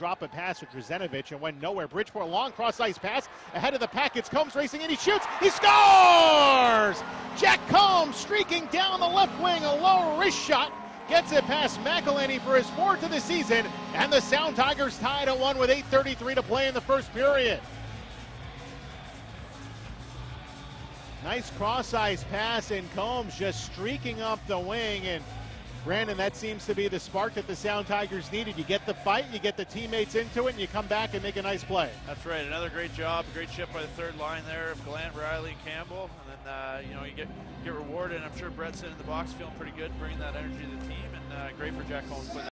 drop a pass to Drzenovich and went nowhere. Bridgeport, long cross-ice pass ahead of the pack. It's Combs racing and he shoots. He scores! Jack Combs streaking down the left wing, a low wrist shot. Gets it past McElhenney for his fourth of the season, and the Sound Tigers tied at 1 with 8:33 to play in the first period. Nice cross-ice pass, and Combs just streaking up the wing. And Brandon, that seems to be the spark that the Sound Tigers needed. You get the fight, you get the teammates into it, and you come back and make a nice play. That's right. Another great job, a great shift by the third line there of Gallant, Riley, and Campbell. And then, you get rewarded. And I'm sure Brett's in the box feeling pretty good, bringing that energy to the team. And great for Jack Combs.